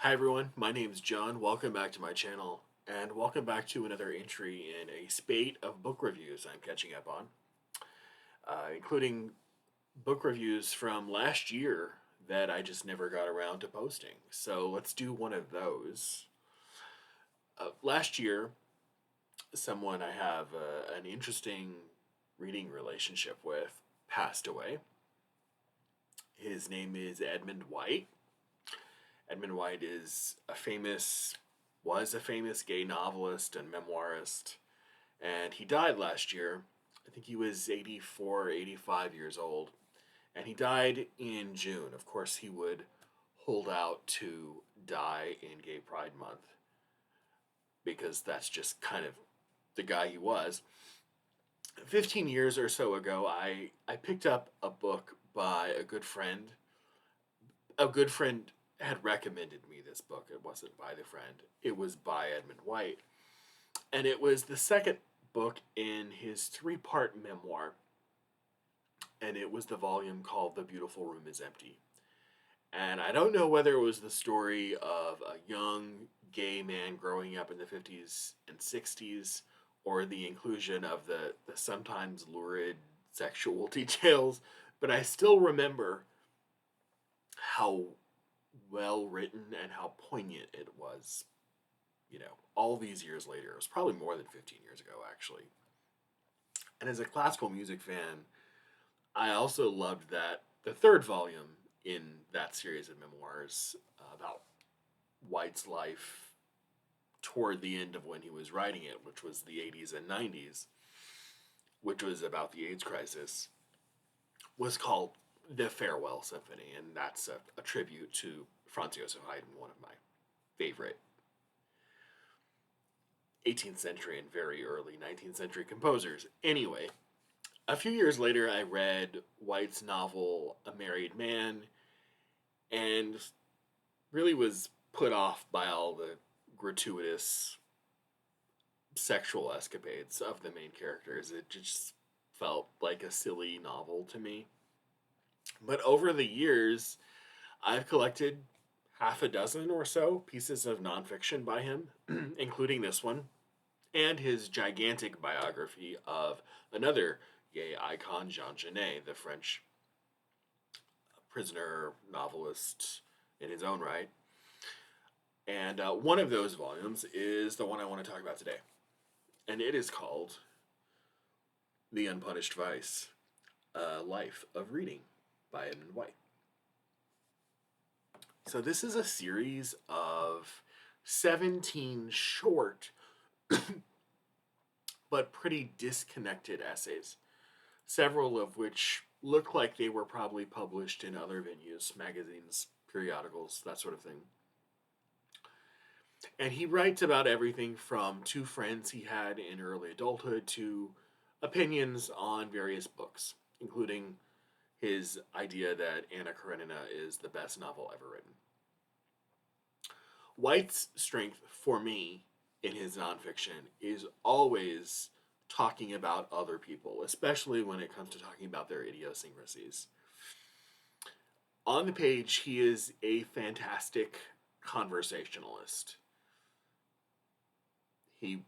Hi everyone, my name is John. Welcome back to my channel, and welcome back to another entry in a spate of book reviews I'm catching up on, including book reviews from last year that I just never got around to posting. So let's do one of those. Last year, someone I have an interesting reading relationship with passed away. His name is Edmund White. Edmund White was a famous gay novelist and memoirist, and he died last year. I think he was 84, 85 years old, and he died in June. Of course, he would hold out to die in Gay Pride Month because that's just kind of the guy he was. 15 years or so ago, I picked up a book by a good friend. A good friend had recommended me this book. It wasn't by the friend, it was by Edmund White. And it was the second book in his three-part memoir, and it was the volume called The Beautiful Room is Empty. And I don't know whether it was the story of a young gay man growing up in the 50s and 60s, or the inclusion of the sometimes lurid sexual details, but I still remember how well written and how poignant it was. All these years later. It was probably more than 15 years ago, actually. And as a classical music fan, I also loved that the third volume in that series of memoirs about White's life toward the end of when he was writing it, which was the 80s and 90s, which was about the AIDS crisis, was called The Farewell Symphony. And that's a tribute to Franz Joseph Haydn, one of my favorite 18th century and very early 19th century composers. Anyway, a few years later, I read White's novel A Married Man and really was put off by all the gratuitous sexual escapades of the main characters. It just felt like a silly novel to me. But over the years, I've collected half a dozen or so pieces of nonfiction by him, including this one, and his gigantic biography of another gay icon, Jean Genet, the French prisoner novelist in his own right. And one of those volumes is the one I want to talk about today. And it is called The Unpunished Vice, A Life of Reading by Edmund White. So this is a series of 17 short but pretty disconnected essays, several of which look like they were probably published in other venues, magazines, periodicals, that sort of thing. And he writes about everything from two friends he had in early adulthood to opinions on various books, including his idea that Anna Karenina is the best novel ever written. White's strength for me in his nonfiction is always talking about other people, especially when it comes to talking about their idiosyncrasies. On the page, he is a fantastic conversationalist. He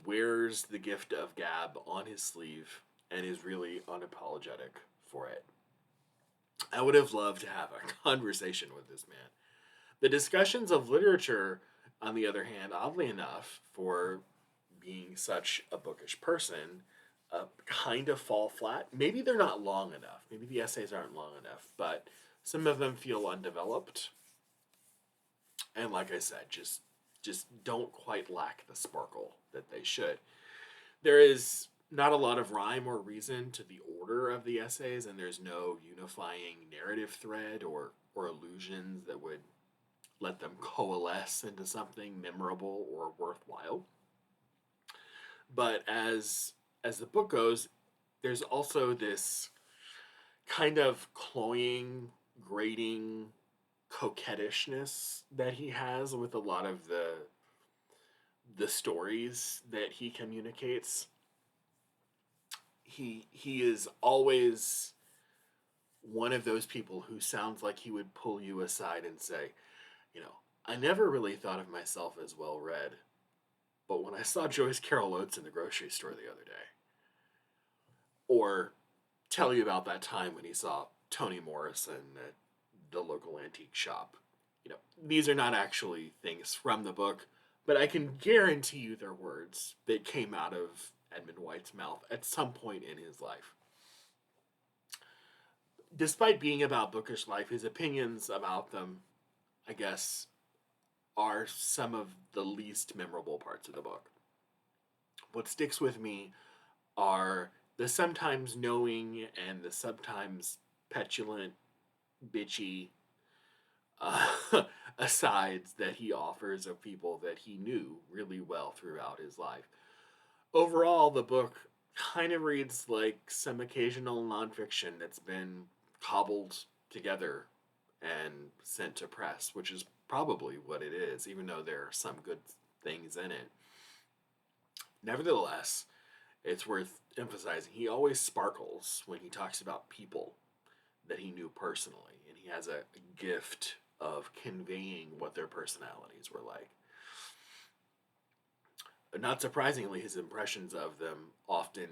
wears the gift of gab on his sleeve and is really unapologetic for it. I would have loved to have a conversation with this man. The discussions of literature, on the other hand, oddly enough, for being such a bookish person, kind of fall flat. Maybe they're not long enough. Maybe the essays aren't long enough, but some of them feel undeveloped. And like I said, just don't quite lack the sparkle that they should. There is not a lot of rhyme or reason to the order of the essays, and there's no unifying narrative thread or allusions that would let them coalesce into something memorable or worthwhile. But as the book goes, there's also this kind of cloying, grating coquettishness that he has with a lot of the stories that he communicates. He is always one of those people who sounds like he would pull you aside and say, you know, I never really thought of myself as well read, but when I saw Joyce Carol Oates in the grocery store the other day, or tell you about that time when he saw Toni Morrison at the local antique shop, these are not actually things from the book, but I can guarantee you they're words that came out of Edmund White's mouth at some point in his life. Despite being about bookish life, his opinions about them, I guess, are some of the least memorable parts of the book. What sticks with me are the sometimes knowing and the sometimes petulant, bitchy asides that he offers of people that he knew really well throughout his life. Overall, the book kind of reads like some occasional nonfiction that's been cobbled together and sent to press, which is probably what it is, even though there are some good things in it. Nevertheless, it's worth emphasizing he always sparkles when he talks about people that he knew personally, and he has a gift of conveying what their personalities were like. Not surprisingly, his impressions of them often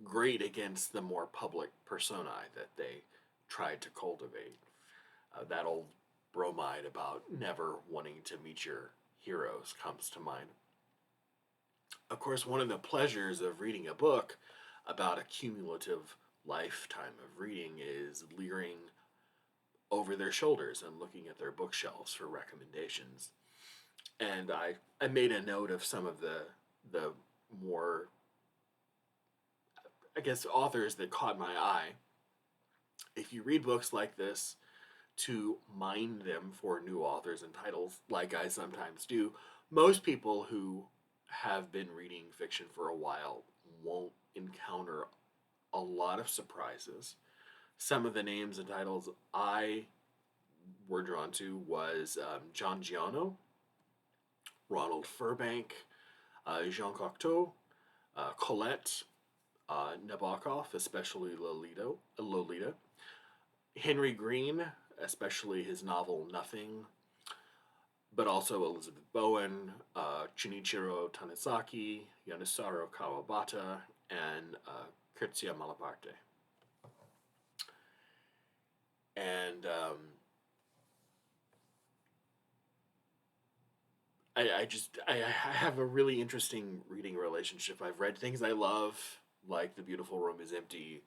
grate against the more public personae that they tried to cultivate. That old bromide about never wanting to meet your heroes comes to mind. Of course, one of the pleasures of reading a book about a cumulative lifetime of reading is leering over their shoulders and looking at their bookshelves for recommendations. And I made a note of some of the more, I guess, authors that caught my eye. If you read books like this to mine them for new authors and titles, like I sometimes do, most people who have been reading fiction for a while won't encounter a lot of surprises. Some of the names and titles I were drawn to was John Giano, Ronald Furbank, Jean Cocteau, Colette, Nabokov, especially Lolita, Henry Green, especially his novel Nothing, but also Elizabeth Bowen, Shinichiro Tanizaki, Yanisaro Kawabata, and Kurtzia Malaparte. And I have a really interesting reading relationship. I've read things I love, like The Beautiful Room is Empty.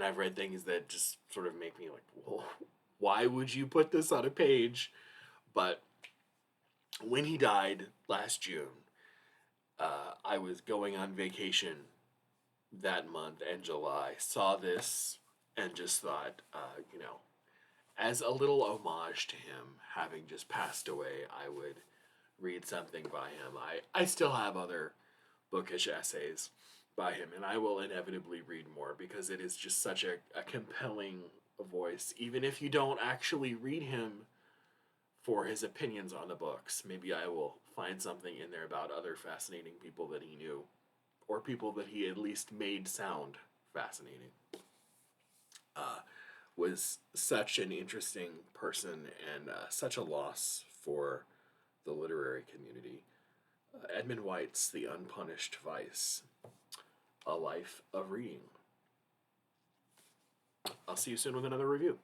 I've read things that just sort of make me like, well, why would you put this on a page? But when he died last June, I was going on vacation that month and July, saw this, and just thought, as a little homage to him having just passed away, I would read something by him. I still have other bookish essays by him, and I will inevitably read more because it is just such a compelling voice. Even if you don't actually read him for his opinions on the books, maybe I will find something in there about other fascinating people that he knew, or people that he at least made sound fascinating. Was such an interesting person and such a loss for the literary community. Edmund White's The Unpunished Vice, A Life of Reading. I'll see you soon with another review.